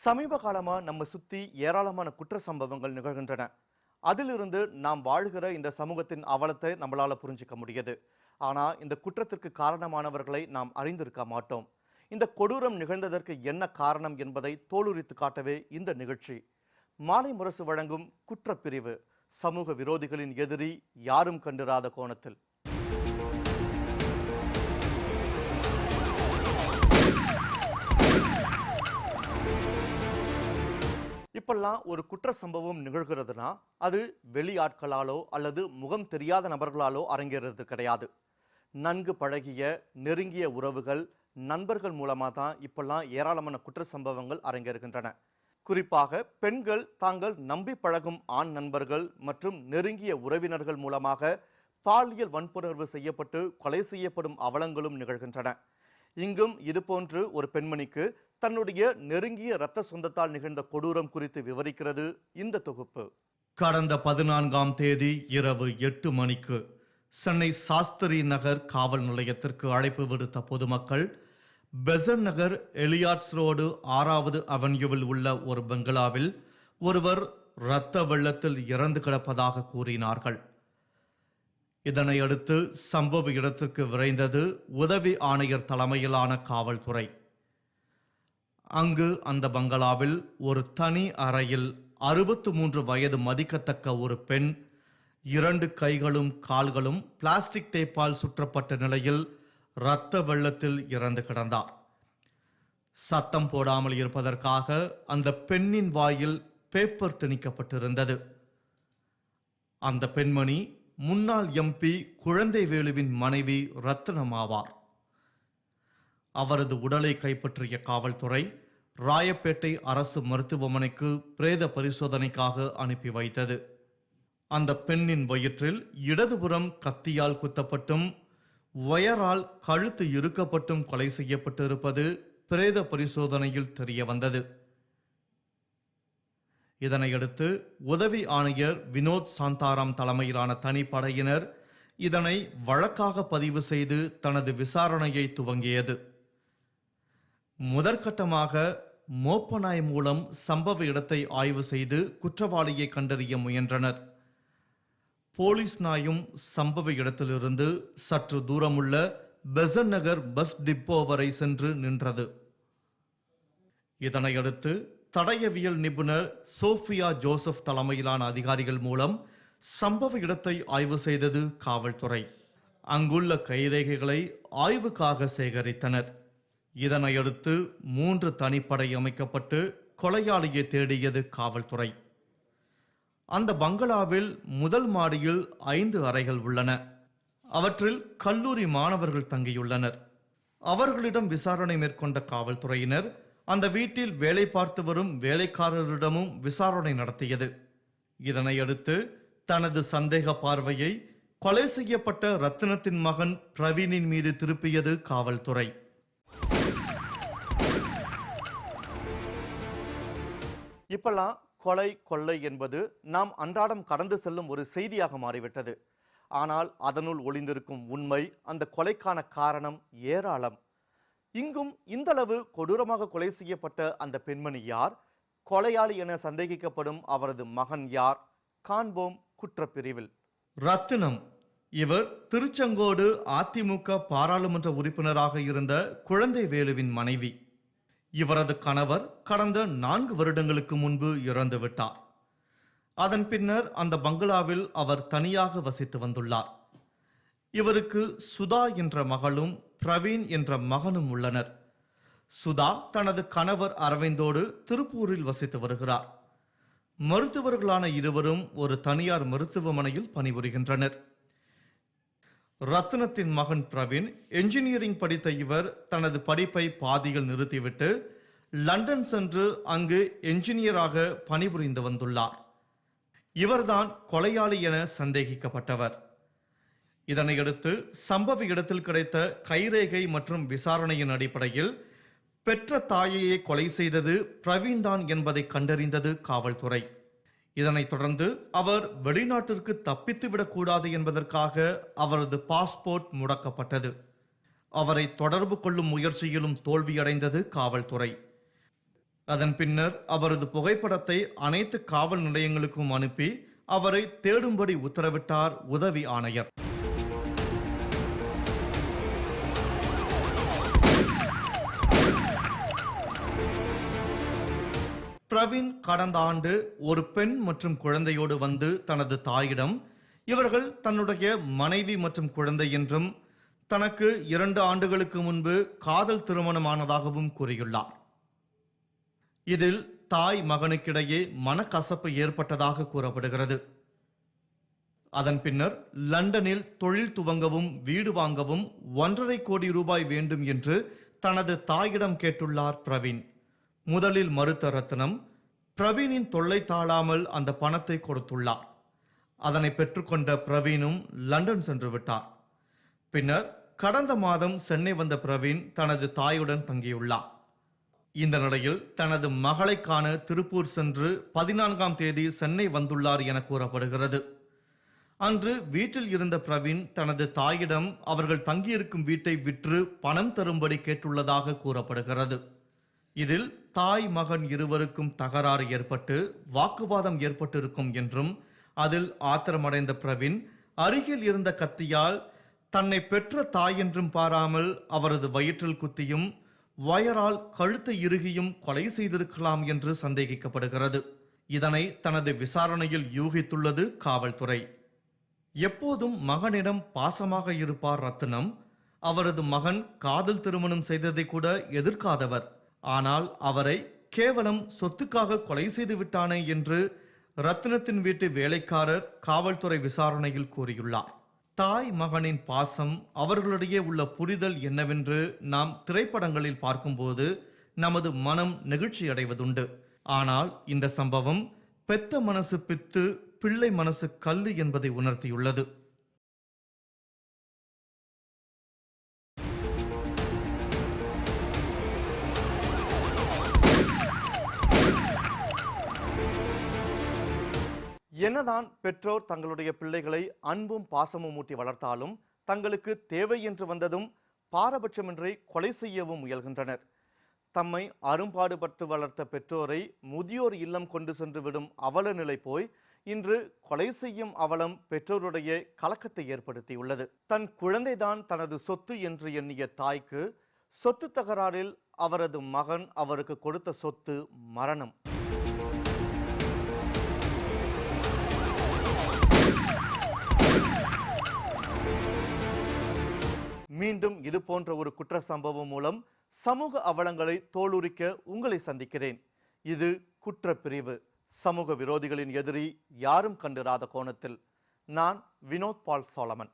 சமீப காலமா நம்ம சுத்தி ஏராளமான குற்ற சம்பவங்கள் நிகழ்கின்றன. அதிலிருந்து நாம் வாழ்கிற இந்த சமூகத்தின் அவலத்தை நம்மளால புரிஞ்சிக்க முடியுது. ஆனா இந்த குற்றத்திற்கு காரணமானவர்களை நாம் அறிந்திருக்க மாட்டோம். இந்த கொடூரம் நிகழ்ந்ததற்கு என்ன காரணம் என்பதை தோலுரித்து காட்டவே இந்த நிகழ்ச்சி. மாலை முரசு வழங்கும் குற்றப்பிரிவு, சமூக விரோதிகளின் எதிரி யாரும் கண்டிராத கோணத்தில். இப்பெல்லாம் ஒரு குற்ற சம்பவம் நிகழ்கிறதுனா அது வெளியாட்களாலோ அல்லது முகம் தெரியாத நபர்களாலோ அரங்கேறது கிடையாது. நன்கு பழகிய நெருங்கிய உறவுகள், நண்பர்கள் மூலமாக தான் இப்பெல்லாம் ஏராளமான குற்ற சம்பவங்கள் அரங்கேறுகின்றன. குறிப்பாக பெண்கள் தாங்கள் நம்பி பழகும் ஆண் நண்பர்கள் மற்றும் நெருங்கிய உறவினர்கள் மூலமாக பாலியல் வன்புணர்வு செய்யப்பட்டு கொலை செய்யப்படும் அவலங்களும் நிகழ்கின்றன. இங்கும் இதுபோன்று ஒரு பெண்மணிக்கு தன்னுடைய நெருங்கிய இரத்த சொந்தத்தால் நிகழ்ந்த கொடூரம் குறித்து விவரிக்கிறது இந்த தொகுப்பு. கடந்த 14ஆம் தேதி இரவு 8 மணிக்கு சென்னை சாஸ்திரி நகர் காவல் நிலையத்திற்கு அழைப்பு விடுத்த பொதுமக்கள் பெசன் நகர் எலியாட்ஸ் ரோடு 6வது அவென்யூவில் உள்ள ஒரு பங்களாவில் ஒருவர் இரத்த வெள்ளத்தில் இறந்து கிடப்பதாக கூறினார்கள். இதனையடுத்து சம்பவ இடத்திற்கு விரைந்தது உதவி ஆணையர் தலைமையிலான காவல்துறை. அங்கு அந்த பங்களாவில் ஒரு தனி அறையில் 63 வயது மதிக்கத்தக்க ஒரு பெண் 2 கைகளும் கால்களும் பிளாஸ்டிக் டேப்பால் சுற்றப்பட்ட நிலையில் இரத்த வெள்ளத்தில் இறந்து கிடந்தார். சத்தம் போடாமல் இருப்பதற்காக அந்த பெண்ணின் வாயில் பேப்பர் திணிக்கப்பட்டிருந்தது. அந்த பெண்மணி முன்னாள் எம்பி குழந்தைவேலுவின் மனைவி ரத்னம் ஆவார். அவரது உடலை கைப்பற்றிய காவல்துறை ராயப்பேட்டை அரசு மருத்துவமனைக்கு பிரேத பரிசோதனைக்காக அனுப்பி வைத்தது. அந்த பெண்ணின் வயிற்றில் இடதுபுறம் கத்தியால் குத்தப்பட்டும் வயரால் கழுத்து இறுக்கப்பட்டும் கொலை செய்யப்பட்டிருப்பது பிரேத பரிசோதனையில் தெரிய வந்தது. இதனையடுத்து உதவி ஆணையர் வினோத் சாந்தாராம் தலைமையிலான தனிப்படையினர் இதனை வழக்காக பதிவு செய்து தனது விசாரணையை துவங்கியது. முதற்கட்டமாக மோப்பநாய் மூலம் சம்பவ இடத்தை ஆய்வு செய்து குற்றவாளியை கண்டறிய முயன்றனர். போலீஸ் நாயும் சம்பவ இடத்திலிருந்து சற்று தூரமுள்ள பெசன் நகர் பஸ் டிப்போ வரை சென்று நின்றது. இதனையடுத்து தடயவியல் நிபுணர் சோஃபியா ஜோசப் தலைமையிலான அதிகாரிகள் மூலம் சம்பவ இடத்தை ஆய்வு செய்தது காவல்துறை. அங்குள்ள கைரேகைகளை ஆய்வுக்காக சேகரித்தனர். இதனையடுத்து 3 தனிப்படை அமைக்கப்பட்டு கொலையாளியை தேடியது காவல்துறை. அந்த பங்களாவில் முதல் மாடியில் 5 அறைகள் உள்ளன. அவற்றில் கல்லூரி மாணவர்கள் தங்கியுள்ளனர். அவர்களிடம் விசாரணை மேற்கொண்ட காவல்துறையினர் அந்த வீட்டில் வேலை பார்த்து வரும் வேலைக்காரரிடமும் விசாரணை நடத்தியது. இதனையடுத்து தனது சந்தேக பார்வையை கொலை செய்யப்பட்ட ரத்தினத்தின் மகன் பிரவீனின் மீது திருப்பியது காவல்துறை. இப்பெல்லாம் கொலை கொள்ளை என்பது நாம் அன்றாடம் கடந்து செல்லும் ஒரு செய்தியாக மாறிவிட்டது. ஆனால் அதனுள் ஒளிந்திருக்கும் உண்மை, அந்த கொலைக்கான காரணம் ஏராளம். இங்கும் இந்தளவு கொடூரமாக கொலை செய்யப்பட்ட அந்த பெண்மணி யார்? கொலையாளி என சந்தேகிக்கப்படும் அவரது மகன் யார்? காண்போம் குற்றப்பிரிவில். ரத்தினம் இவர் திருச்செங்கோடு அதிமுக பாராளுமன்ற உறுப்பினராக இருந்த குழந்தைவேலுவின் மனைவி. இவரது கணவர் கடந்த 4 வருடங்களுக்கு முன்பு இறந்துவிட்டார். அதன் பின்னர் அந்த பங்களாவில் அவர் தனியாக வசித்து வந்துள்ளார். இவருக்கு சுதா என்ற மகளும் பிரவீன் என்ற மகனும் உள்ளனர். சுதா தனது கணவர் அரவிந்தோடு திருப்பூரில் வசித்து வருகிறார். மருத்துவர்களான இருவரும் ஒரு தனியார் மருத்துவமனையில் பணிபுரிகின்றனர். ரத்னத்தின் மகன் பிரவீன் என்ஜினியரிங் படித்த இவர் தனது படிப்பை பாதியில் நிறுத்திவிட்டு லண்டன் சென்று அங்கு என்ஜினியராக பணிபுரிந்து வந்துள்ளார். இவர்தான் கொலையாளி என சந்தேகிக்கப்பட்டவர். இதனையடுத்து சம்பவ இடத்தில் கிடைத்த கைரேகை மற்றும் விசாரணையின் அடிப்படையில் பெற்ற தாயையை கொலை செய்தது பிரவீன் தான் என்பதை கண்டறிந்தது காவல்துறை. இதனைத் தொடர்ந்து அவர் வெளிநாட்டிற்கு தப்பித்து விடக்கூடாது என்பதற்காக அவரது பாஸ்போர்ட் முடக்கப்பட்டது. அவரை தொடர்பு கொள்ளும் முயற்சியிலும் தோல்வியடைந்தது காவல்துறை. அதன் பின்னர் அவரது புகைப்படத்தை அனைத்து காவல் நிலையங்களுக்கும் அனுப்பி அவரை தேடும்படி உத்தரவிட்டார் உதவி ஆணையர். பிரவீன் கடந்த ஆண்டு ஒரு பெண் மற்றும் குழந்தையோடு வந்து தனது தாயிடம் இவர்கள் தன்னுடைய மனைவி மற்றும் குழந்தை என்றும் தனக்கு 2 ஆண்டுகளுக்கு முன்பு காதல் திருமணமானதாகவும் கூறியுள்ளார். இதில் தாய் மகனுக்கிடையே மனக்கசப்பு ஏற்பட்டதாக கூறப்படுகிறது. அதன் பின்னர் லண்டனில் தொழில் துவங்கவும் வீடு வாங்கவும் 1.5 கோடி ரூபாய் வேண்டும் என்று தனது தாயிடம் கேட்டுள்ளார் பிரவீன். முதலில் மறுத்த ரத்னம் பிரவீனின் தொல்லை தாழாமல் அந்த பணத்தை கொடுத்துள்ளார். அதனை பெற்றுக்கொண்ட பிரவீனும் லண்டன் சென்று விட்டார். பின்னர் கடந்த மாதம் சென்னை வந்த பிரவீன் தனது தாயுடன் தங்கியுள்ளார். இந்த நிலையில் தனது மகளை காண திருப்பூர் சென்று 14ஆம் தேதி சென்னை வந்துள்ளார் என கூறப்படுகிறது. அன்று வீட்டில் இருந்த பிரவீன் தனது தாயிடம் அவர்கள் தங்கியிருக்கும் வீட்டை விற்று பணம் தரும்படி கேட்டுள்ளதாக கூறப்படுகிறது. இதில் தாய் மகன் இருவருக்கும் தகராறு ஏற்பட்டு வாக்குவாதம் ஏற்பட்டிருக்கும் என்றும் அதில் ஆத்திரமடைந்த பிரவீன் அருகில் இருந்த கத்தியால் தன்னை பெற்ற தாய் என்றும் பாராமல் அவரது வயிற்றில் குத்தியும் வயரால் கழுத்தை இறுகியும் கொலை செய்திருக்கலாம் என்று சந்தேகிக்கப்படுகிறது. இதனை தனது விசாரணையில் யூகித்துள்ளது காவல்துறை. எப்போதும் மகனிடம் பாசமாக இருப்பார் ரத்னம். அவரது மகன் காதல் திருமணம் செய்ததை கூட எதிர்க்காதவர். ஆனால் அவரை கேவலம் சொத்துக்காக கொலை செய்து விட்டானே என்று ரத்னத்தின் வீட்டு வேலைக்காரர் காவல்துறை விசாரணையில் கூறியுள்ளார். தாய் மகனின் பாசம், அவர்களிடையே உள்ள புரிதல் என்னவென்று நாம் திரைப்படங்களில் பார்க்கும்போது நமது மனம் நெகிழ்ச்சி அடைவதுண்டு. ஆனால் இந்த சம்பவம் பெத்த மனசு பித்து பிள்ளை மனசு கல்லு என்பதை உணர்த்தியுள்ளது. என்னதான் பெற்றோர் தங்களுடைய பிள்ளைகளை அன்பும் பாசமும் ஊட்டி வளர்த்தாலும் தங்களுக்கு தேவை என்று வந்ததும் பாரபட்சமின்றி கொலை செய்யவும் முயல்கின்றனர். தம்மை அரும்பாடுபட்டு வளர்த்த பெற்றோரை முதியோர் இல்லம் கொண்டு சென்று விடும் அவல நிலை போய் இன்று கொலை செய்யும் அவலம் பெற்றோருடைய கலக்கத்தை ஏற்படுத்தியுள்ளது. தன் குழந்தைதான் தனது சொத்து என்று எண்ணிய தாய்க்கு சொத்து தகராறில் அவரது மகன் அவருக்கு கொடுத்த சொத்து மரணம். மீண்டும் இது போன்ற ஒரு குற்ற சம்பவம் மூலம் சமூக அவலங்களை தோலுரிக்க உங்களை சந்திக்கிறேன். இது குற்றப்பிரிவு. சமூக விரோதிகளின் எதிரி யாரும் கண்டிராத கோணத்தில். நான் வினோத் பால் சோலமன்.